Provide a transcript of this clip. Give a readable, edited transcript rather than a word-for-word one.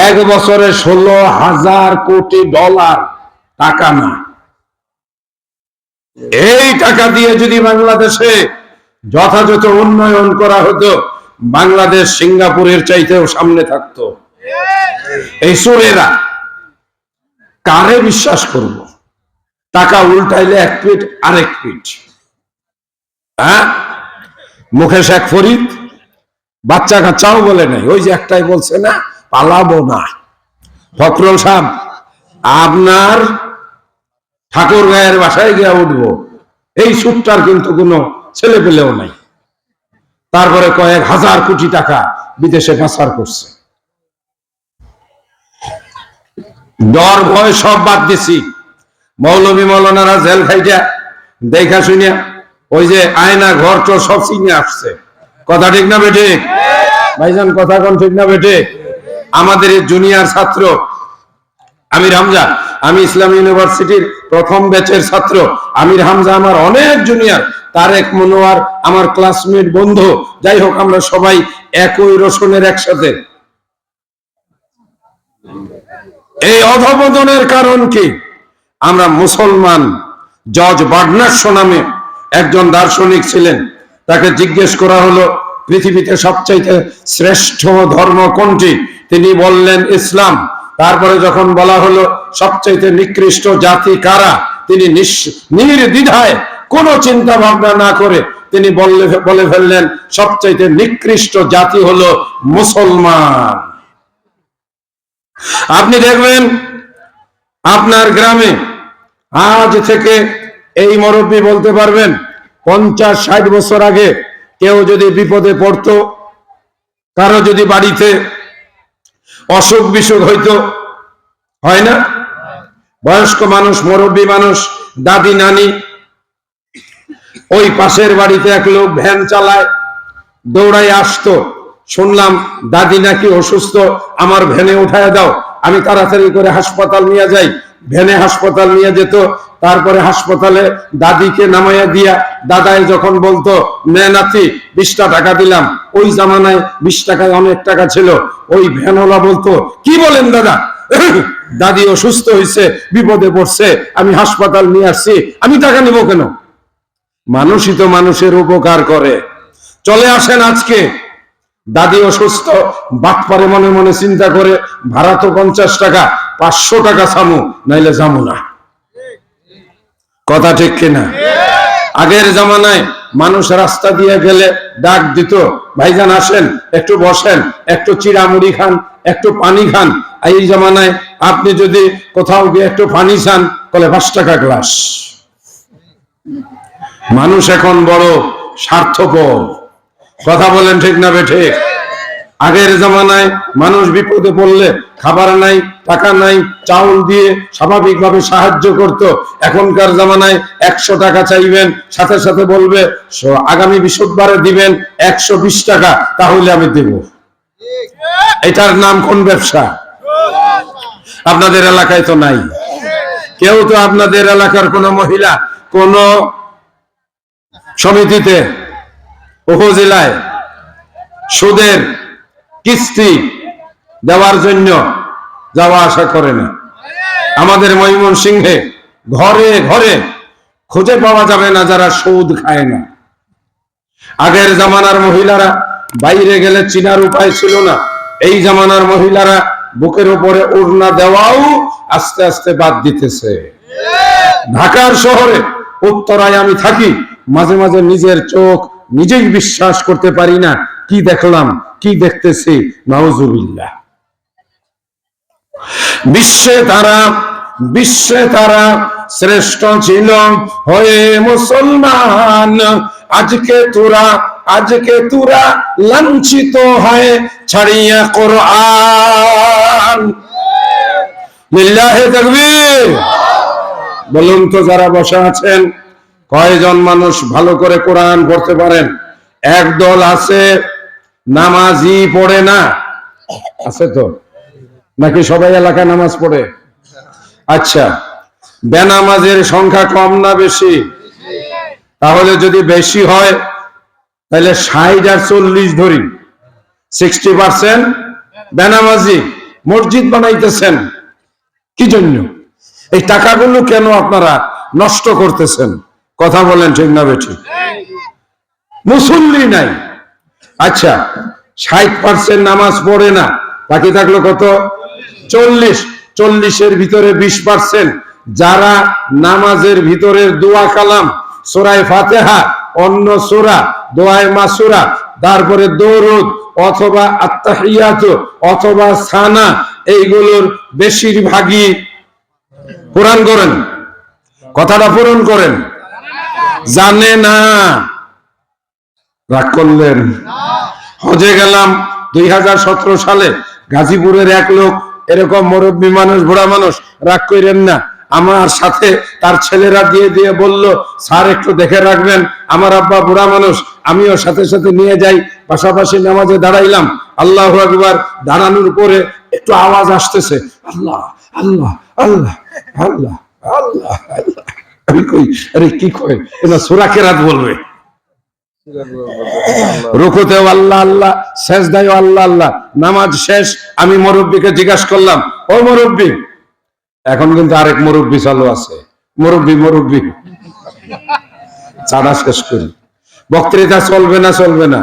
এক বছরে 16,000 কোটি ডলার, টাকা না। এই টাকা দিয়ে যদি বাংলাদেশে যথাযথ উন্নয়ন করা হতো, বাংলাদেশ সিঙ্গাপুরের চাইতেও সামনে থাকতো। এই চোরেরা কারে বিশ্বাস করব? টাকা উল্টাইলে এক পিঠ আরেক পিঠ। হ্যাঁ, মুখে শেখ ফরিদ বাচ্চা কাচ্চাও বলে নাই, ওই যে একটাই বলছে না, পালাবো না। ফখরুল সাহেব, আপনার ঠাকুর গায়ের বাসায় গিয়ে উঠবো, এই সুটটার কিন্তু কোনো ছেলে পেলেও নাই। তারপরে কয়েক হাজার কোটি টাকা বিদেশে পাচার করছে। ডর ভয় সব বাদ দিছি। মৌলভী মৌলানারা জেল খাইটা দেখা শুনিয়া ওই যে আয়না ঘর চোর সব চিনে আসছে। কথা ঠিক না বেঠে? ভাইজান কথা কোন ঠিক না বেঠে? আমাদের এই জুনিয়র ছাত্র আমির হামজা, আমি ইসলামী ইউনিভার্সিটির প্রথম ব্যাচের ছাত্র। আমির হামজা আমার অনেক জুনিয়র, তারেক মনোয়ার আমার ক্লাসমেট বন্ধু। যাই হোক, আমরা সবাই একই রসনের একসাথে। এই অধঃপতনের কারণ কি? আমরা মুসলমান। জর্জ বার্নার্ড নামে একজন দার্শনিক ছিলেন, তাকে জিজ্ঞেস করা হলো পৃথিবীতে সবচাইতে শ্রেষ্ঠ ধর্ম কোনটি? তিনি বললেন ইসলাম। তারপরে যখন বলা হলো সবচাইতে নিকৃষ্ট জাতি কারা, তিনি নির্দ্বিধায় কোনো চিন্তা ভাবনা না করে তিনি বলে ফেললেন সবচাইতে নিকৃষ্ট জাতি হলো মুসলমান। আপনি দেখবেন আপনার গ্রামে আজ থেকে এই মুরব্বী বলতে পারবেন 50-60 বছর আগে কেউ যদি বিপদে পড়তো, কারো যদি বাড়িতে অসুখ বিসুখ হইতো, হয় না? বয়স্ক মানুষ, মুরব্বী মানুষ, দাদি নানি, ওই পাশের বাড়িতে এক লোক ভ্যান চালায়, দৌড়াই আসতো, শুনলাম দাদি নাকি অসুস্থ, আমার ভ্যানে উঠায় দাও, আমি তাড়াতাড়ি করে হাসপাতাল নিয়ে যাই। ভ্যানে হাসপাতাল নিয়ে যেত, তারপরে হাসপাতালে দাদিকে নামাইয়া দিয়া দাদাই যখন বলতো নে নাতি 20টা টাকা দিলাম, ওই জামানায় 20 টাকায় অনেক টাকা ছিল, ওই ভ্যানওয়ালা বলতো কি বলেন দাদা, দাদি অসুস্থ হয়েছে, বিপদে পড়ছে, আমি হাসপাতাল নিয়ে আসছি, আমি টাকা নিব কেন? মানুষই তো মানুষের উপকার করে। চলে আসেন আজকে দাদি অসুস্থ, বাটপারে মনে মনে চিন্তা করে ভাড়া তো 50 টাকা, 500 টাকা সামু, নাইলে যাবো না। কথা ঠিক কিনা? আগের জামানায় মানুষ রাস্তা দিয়ে গেলে ডাক দিত, ভাইজান আসেন, একটু বসেন, একটু চিড়ামুড়ি খান, একটু পানি খান। এই জামানায় আপনি যদি কোথাও গিয়ে একটু পানি চান, বলে 5 টাকা গ্লাস। মানুষ এখন বড় স্বার্থপর। কথা বলেন ঠিক না বেঠে? আগের জামানায় মানুষ বিপদে পড়লে খাবার নাই, টাকা নাই, চাউল দিয়ে স্বাভাবিকভাবে সাহায্য করত। এখনকার জামানায় 100 টাকা চাইবেন, সাথে সাথে বলবে আগামী বৃহস্পতিবারে দিবেন 120 টাকা, তাহলে আমি দেব। এটার নাম কোন ব্যবসা? আপনাদের এলাকায় তো নাই। কেউ তো আপনাদের এলাকার কোন মহিলা কোন সমিতিতে, উপজেলায় সুদের কিস্তি দেওয়ার জন্য যাওয়া আসা করে না। আমাদের ময়মনসিংহে ঘরে ঘরে খুঁজে পাওয়া যাবে না যারা সুদ খায় না। আগের জামানার মহিলারা বাইরে গেলে চিনার উপায় ছিল না, এই জামানার মহিলারা বুকের উপরে ওড়না দেওয়াও আস্তে আস্তে বাদ দিতেছে। ঢাকার শহরে উত্তরায় আমি থাকি, মাঝে মাঝে নিজের চোখ নিজেই বিশ্বাস করতে পারি না, কি দেখলাম, কি দেখতেছি। নাউজুবিল্লাহ। বিশ্বে তারা শ্রেষ্ঠ ছিল হয়ে মুসলমান, আজকে তোরা লাঞ্ছিত হয় ছাড়িয়া কোরআন। লিল্লাহি তাকবীর। বলুন তো যারা বসে আছেন, কয়জন মানুষ ভালো করে কোরআন পড়তে পারেন? একদল আছে নামাজি পড়ে না, আছে তো নাকি? সবাই এলাকায় নামাজ পড়ে? আচ্ছা, বেনামাজের সংখ্যা কম না বেশি? তাহলে যদি বেশি হয় তাহলে 60 আর 40 ধরি, 60% বেনামাজি মসজিদ বানাইতেছেন, কি জন্য? এই টাকাগুলো কেন আপনারা নষ্ট করতেছেন? কথা বলেন ঠিক না বেঠিক? মুসল্লি নাই। আচ্ছা, 60% নামাজ পড়ে না, বাকি থাকলো কত? 40 ভিতরে 20% যারা নামাজের ভিতরের দোয়া কালাম, সূরা ফাতিহা, অন্য সূরা, দোয়ায়ে মাসুরা, তারপরে দরুদ অথবা আত্তাহিয়াত অথবা সানা, এইগুলোর বেশিরভাগই পূরণ করেন। কথাটা পূরণ করেন। জানে না, রাগ করলেন? হজে গেলাম 2017 সালে, গাজীপুরের এক লোক, এরকম মুরব্বী মানুষ, বুড়া মানুষ, রাগ করেন না, আমার সাথে তার ছেলেরা দিয়ে বলল, স্যার একটু দেখে রাখবেন, আমার আব্বা বুড়া মানুষ, আমিও সাথে সাথে নিয়ে যাই। পাশাপাশি নামাজে দাঁড়াইলাম, আল্লাহু আকবার, দাঁড়ানোর পরে একটু আওয়াজ আসতেছে, আল্লাহ আল্লাহ আল্লাহ আল্লাহ আল্লাহ আল্লাহ। আমি কই, আরে কি কয়? এটা সূরা কেরাত বলবে। রুকুতেও আল্লাহ আল্লাহ, সেজদায়ও আল্লাহ আল্লাহ। নামাজ শেষ, আমি মুরব্বীকে জিজ্ঞাসা করলাম, ও মুরব্বী, এখন কিন্তু আরেক মুরব্বী চালু আছে, মুরব্বী চাঁদা শেষ করি, বক্তৃতা চলবে না?